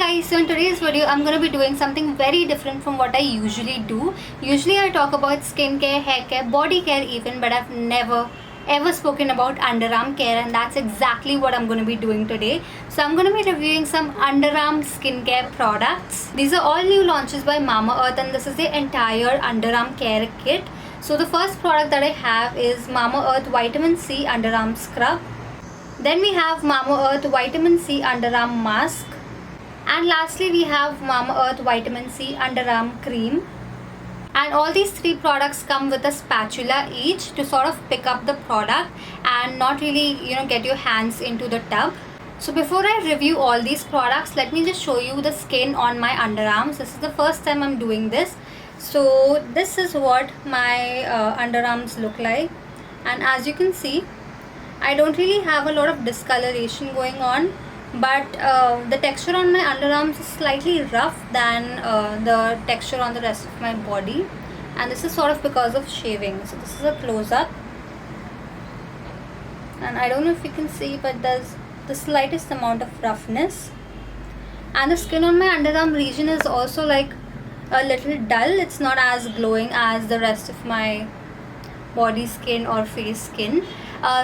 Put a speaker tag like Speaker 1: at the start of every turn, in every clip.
Speaker 1: guys, so in today's video I'm going to be doing something very different from what I usually do. Usually I talk about skincare, hair care, body care even, but I've never ever spoken about underarm care, and that's exactly what I'm going to be doing today. So I'm going to be reviewing some underarm skincare products. These are all new launches by MamaEarth, and this is the entire underarm care kit. So the first product that I have is MamaEarth Vitamin C Underarm Scrub. Then we have MamaEarth Vitamin C Underarm Mask. And lastly we have MamaEarth Vitamin C Underarm Cream. And all these three products come with a spatula each to sort of pick up the product and not really get your hands into the tub. So before I review all these products, let me just show you the skin on my underarms. This is the first time I'm doing this. So this is what my underarms look like, and as you can see, I don't really have a lot of discoloration going on, but the texture on my underarms is slightly rough than the texture on the rest of my body, and this is sort of because of shaving. So this is a close-up, and I don't know if you can see, but there's the slightest amount of roughness, and the skin on my underarm region is also like a little dull. It's not as glowing as the rest of my body skin or face skin.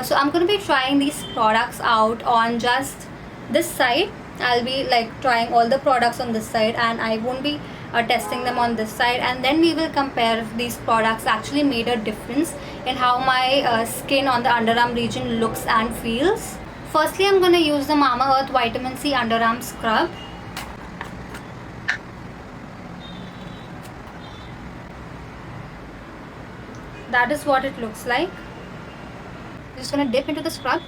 Speaker 1: So I'm going to be trying these products out on just this side. I'll be like trying all the products on this side, and I won't be testing them on this side, and then we will compare if these products actually made a difference in how my skin on the underarm region looks and feels. Firstly, I'm going to use the MamaEarth Vitamin C Underarm Scrub. That is what it looks like. Just going to dip into the scrub.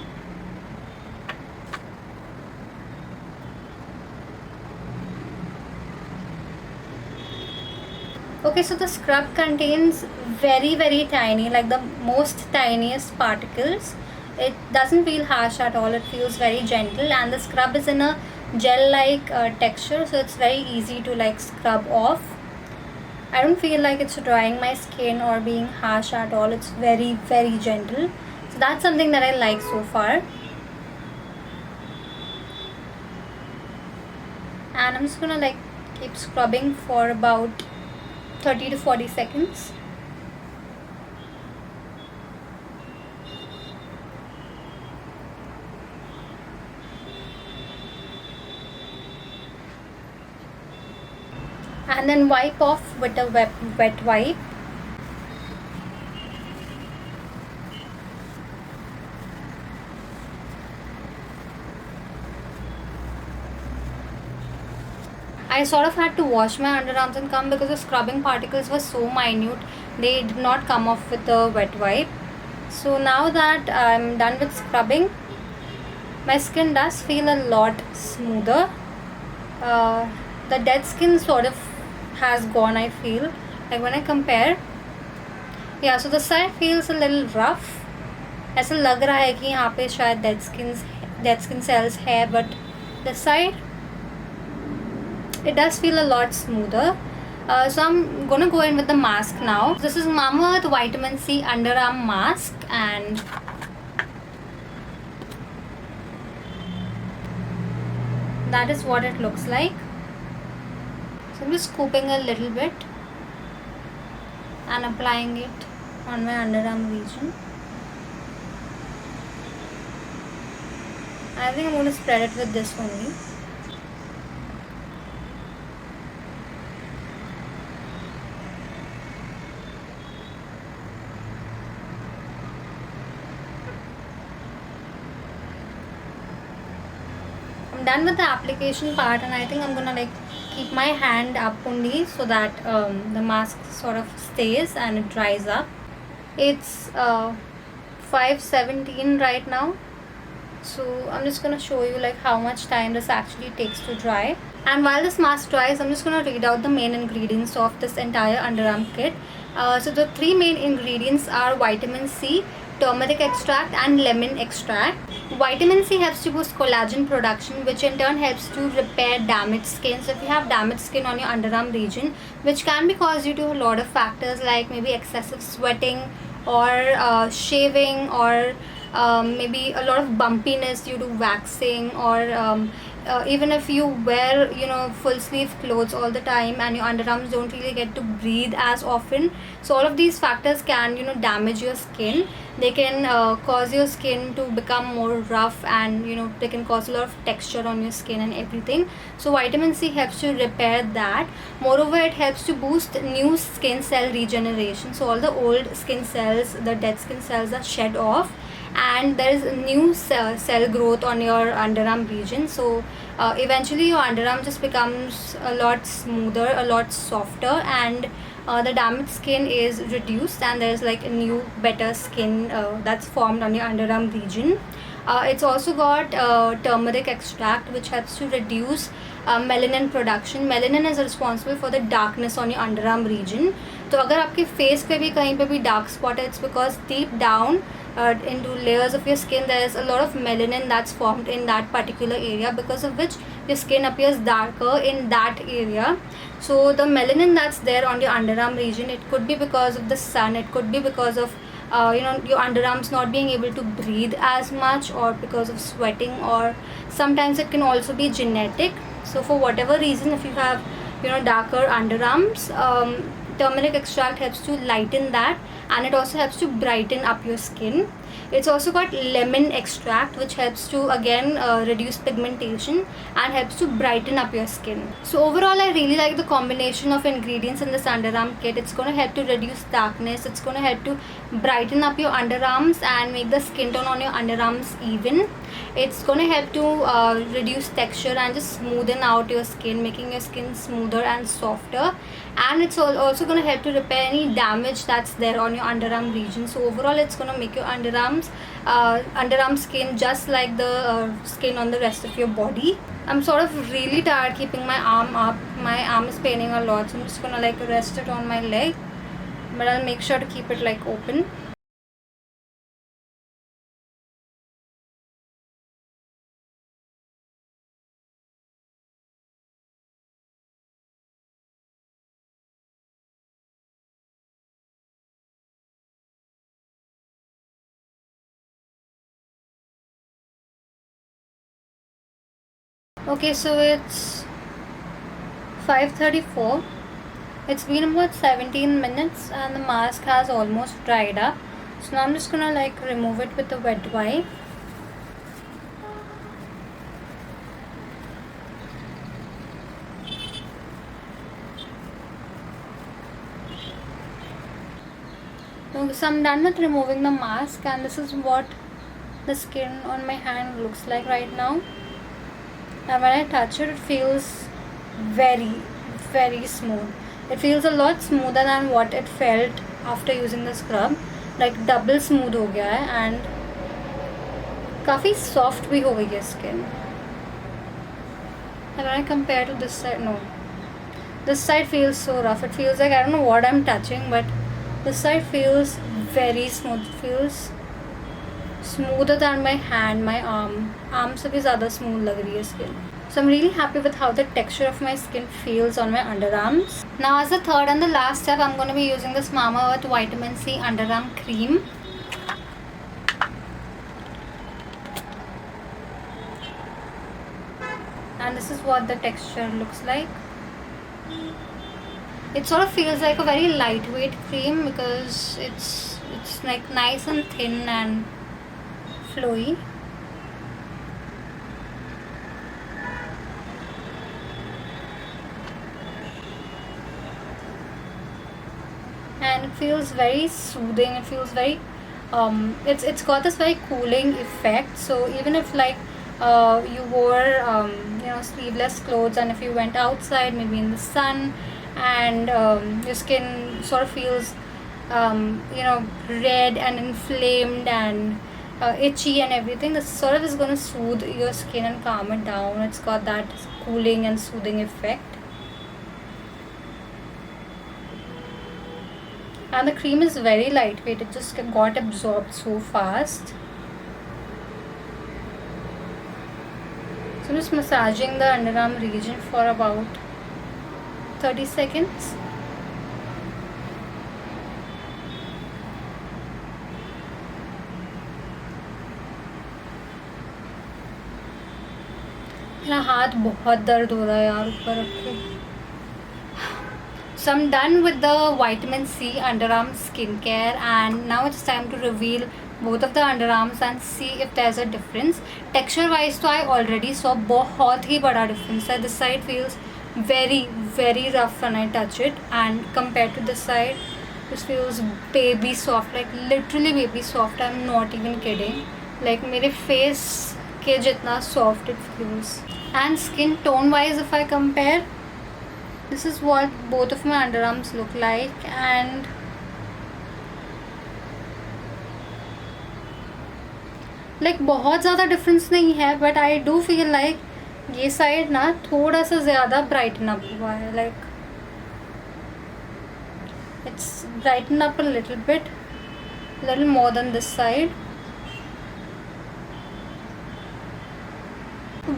Speaker 1: Okay, so the scrub contains very tiny, like the most tiniest particles. It doesn't feel harsh at all. It feels very gentle, and the scrub is in a gel-like texture, so it's very easy to like scrub off. I don't feel like it's drying my skin or being harsh at all. It's very gentle. So that's something that I like so far. And I'm just gonna like keep scrubbing for about 30 to 40 seconds. And then wipe off with a wet wipe. I sort of had to wash my underarms and come because the scrubbing particles were so minute. They did not come off with the wet wipe. So now that I'm done with scrubbing, my skin does feel a lot smoother. The dead skin sort of has gone, I feel. Like when I compare, yeah, so the side feels a little rough. ऐसा लग रहा है कि यहाँ पे शायद dead skin cells है, but the side, it does feel a lot smoother. So I'm gonna go in with the mask now. This is MamaEarth Vitamin C Underarm Mask, and that is what it looks like. So I'm just scooping a little bit and applying it on my underarm region. I think I'm going to spread it with this only. I'm done with the application part, and I think I'm gonna like keep my hand up only so that the mask sort of stays and it dries up. It's 5:17 right now, so I'm just gonna show you like how much time this actually takes to dry. And while this mask dries, I'm just gonna read out the main ingredients of this entire underarm kit. So the three main ingredients are vitamin C, turmeric extract and lemon extract. Vitamin C helps to boost collagen production, which in turn helps to repair damaged skin. So if you have damaged skin on your underarm region, which can be caused due to a lot of factors like maybe excessive sweating or shaving or maybe a lot of bumpiness due to waxing, or even if you wear full sleeve clothes all the time and your underarms don't really get to breathe as often. So all of these factors can damage your skin. They can cause your skin to become more rough, and they can cause a lot of texture on your skin and everything. So vitamin C helps to repair that. Moreover, it helps to boost new skin cell regeneration. So all the old skin cells, the dead skin cells, are shed off, and there is a new cell growth on your underarm region. So eventually your underarm just becomes a lot smoother, a lot softer, and the damaged skin is reduced, and there's like a new better skin that's formed on your underarm region. It's also got turmeric extract, which helps to reduce melanin production. Melanin is responsible for the darkness on your underarm region. तो अगर आपके face पे भी कहीं पे भी dark spot है, it's because deep down into layers of your skin there is a lot of melanin that's formed in that particular area, because of which your skin appears darker in that area. So the melanin that's there on your underarm region, it could be because of the sun, it could be because of your underarms not being able to breathe as much, or because of sweating, or sometimes it can also be genetic. So for whatever reason, if you have darker underarms, turmeric extract helps to lighten that, and it also helps to brighten up your skin. It's also got lemon extract, which helps to again reduce pigmentation and helps to brighten up your skin. So overall, I really like the combination of ingredients in this underarm kit. It's going to help to reduce darkness, it's going to help to brighten up your underarms and make the skin tone on your underarms even. It's going to help to reduce texture and just smoothen out your skin, making your skin smoother and softer. And it's also going to help to repair any damage that's there on your underarm region. So overall, it's going to make your underarm skin just like the skin on the rest of your body. I'm sort of really tired keeping my arm up. My arm is paining a lot, so I'm just gonna like rest it on my leg, but I'll make sure to keep it like open. Okay, so it's 5:34. It's been about 17 minutes and the mask has almost dried up. So now I'm just gonna like remove it with a wet wipe. So I'm done with removing the mask, and this is what the skin on my hand looks like right now. And when I touch it, it feels very, very smooth. It feels a lot smoother than what it felt after using the scrub. Like double smooth हो गया है, and काफ़ी soft भी हो गई है skin. And when I compare to this side, no. This side feels so rough. It feels like I don't know what I'm touching, but this side feels very smooth. It feels smoother than my hand, my arm. Arm से भी ज़्यादा smooth लग रही है skin. So I'm really happy with how the texture of my skin feels on my underarms. Now as the third and the last step, I'm going to be using this MamaEarth Vitamin C Underarm Cream. And this is what the texture looks like. It sort of feels like a very lightweight cream because it's like nice and thin and flowy. And it feels very soothing. It feels very it's got this very cooling effect. So even if like you wore sleeveless clothes, and if you went outside maybe in the sun, and your skin sort of feels red and inflamed and itchy and everything, this sort of is going to soothe your skin and calm it down. It's got that cooling and soothing effect. And the cream is very lightweight. It just got absorbed so fast. So I'm just massaging the underarm region for about 30 seconds. मेरा हाथ बहुत दर्द हो रहा है यार ऊपर रख के. So I'm done with the vitamin C underarm skincare, and now it's time to reveal both of the underarms and see if there's a difference. Texture wise तो I already saw बहुत ही बड़ा difference है. This side feels very rough when I touch it, and compared to this side, this feels baby soft, like literally baby soft. I'm not even kidding. Like मेरे face के जितना soft it feels. And skin tone wise, if I compare, this is what both of my underarms look like, and like बहुत ज़्यादा difference नहीं है, but I do feel like ये side ना थोड़ा सा ज़्यादा brighten up हुआ है. Like it's brightened up a little more than this side.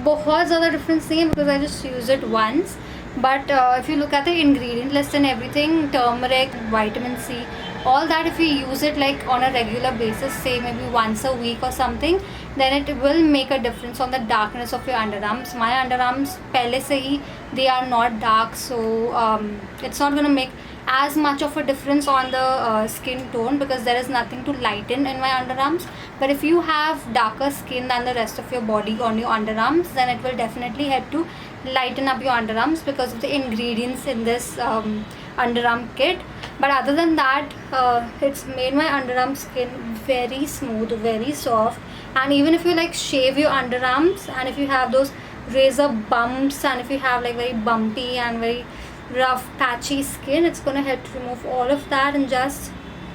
Speaker 1: बहुत ज़्यादा difference नहीं है because I just use it once. But if you look at the ingredient list and everything, turmeric, vitamin C, all that, if you use it like on a regular basis, say maybe once a week or something, then it will make a difference on the darkness of your underarms. My underarms पहले से ही they are not dark, so it's not gonna make as much of a difference on the skin tone because there is nothing to lighten in my underarms. But if you have darker skin than the rest of your body on your underarms, then it will definitely help to lighten up your underarms because of the ingredients in this underarm kit. But other than that, it's made my underarm skin very smooth, very soft. And even if you like shave your underarms, and if you have those razor bumps, and if you have like very bumpy and very rough patchy skin, it's gonna help to remove all of that and just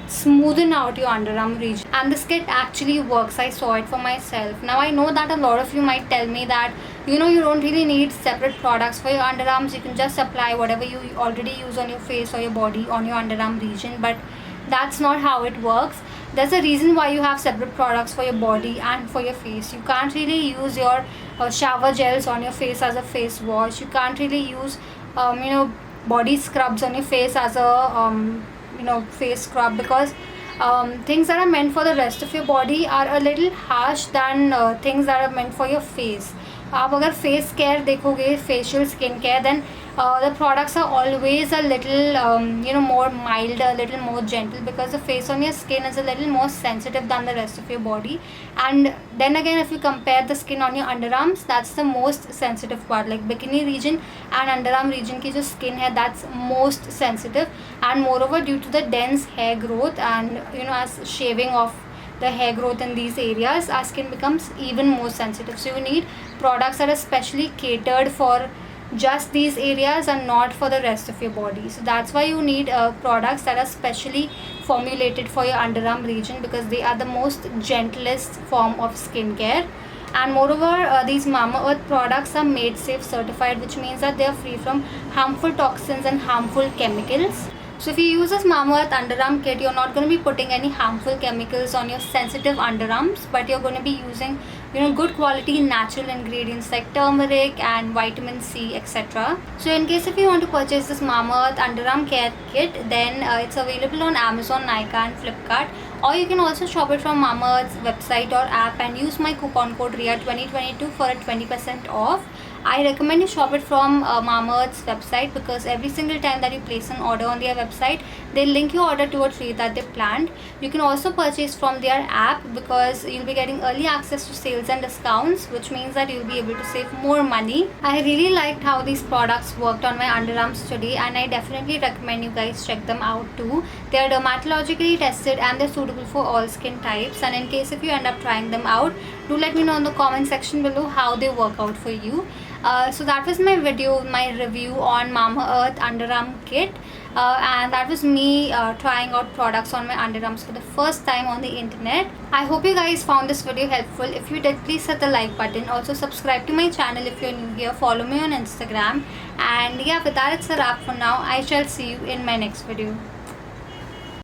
Speaker 1: smoothen out your underarm region. And this kit actually works. I saw it for myself. Now I know that a lot of you might tell me that you don't really need separate products for your underarms. You can just apply whatever you already use on your face or your body on your underarm region, but that's not how it works. There's a reason why you have separate products for your body and for your face. You can't really use your shower gels on your face as a face wash. You can't really use body scrubs on your face as a face scrub because things that are meant for the rest of your body are a little harsh than things that are meant for your face. आप अगर face care देखोगे, facial skin care, then the products are always a little more mild, a little more gentle, because the face on your skin is a little more sensitive than the rest of your body. And then again, if you compare the skin on your underarms, that's the most sensitive part. Like bikini region and underarm region की जो skin है, that's most sensitive. And moreover, due to the dense hair growth and as shaving off the hair growth in these areas, our skin becomes even more sensitive. So you need products that are specially catered for just these areas and not for the rest of your body. So that's why you need products that are specially formulated for your underarm region, because they are the most gentlest form of skincare. And moreover, these MamaEarth products are made safe certified, which means that they are free from harmful toxins and harmful chemicals. So if you use this MamaEarth underarm kit, you're not going to be putting any harmful chemicals on your sensitive underarms, but you're going to be using good quality natural ingredients like turmeric and vitamin C, etc. So in case if you want to purchase this MamaEarth underarm care kit, then it's available on Amazon, Nykaa and Flipkart, or you can also shop it from MamaEarth's website or app and use my coupon code Riya 2022 for a 20% off. I recommend you shop it from MamaEarth's website, because every single time that you place an order on their website, they link your order to a trade that they planned. You can also purchase from their app, because you'll be getting early access to sales and discounts, which means that you'll be able to save more money. I really liked how these products worked on my underarms today, and I definitely recommend you guys check them out too. They are dermatologically tested and they're suitable for all skin types. And in case if you end up trying them out, do let me know in the comment section below how they work out for you. So that was my video, my review on MamaEarth underarm kit, and that was me trying out products on my underarms for the first time on the internet. I hope you guys found this video helpful. If you did, please hit the like button. Also subscribe to my channel if you're new here. Follow me on Instagram. And yeah, with that, it's a wrap for now. I shall see you in my next video.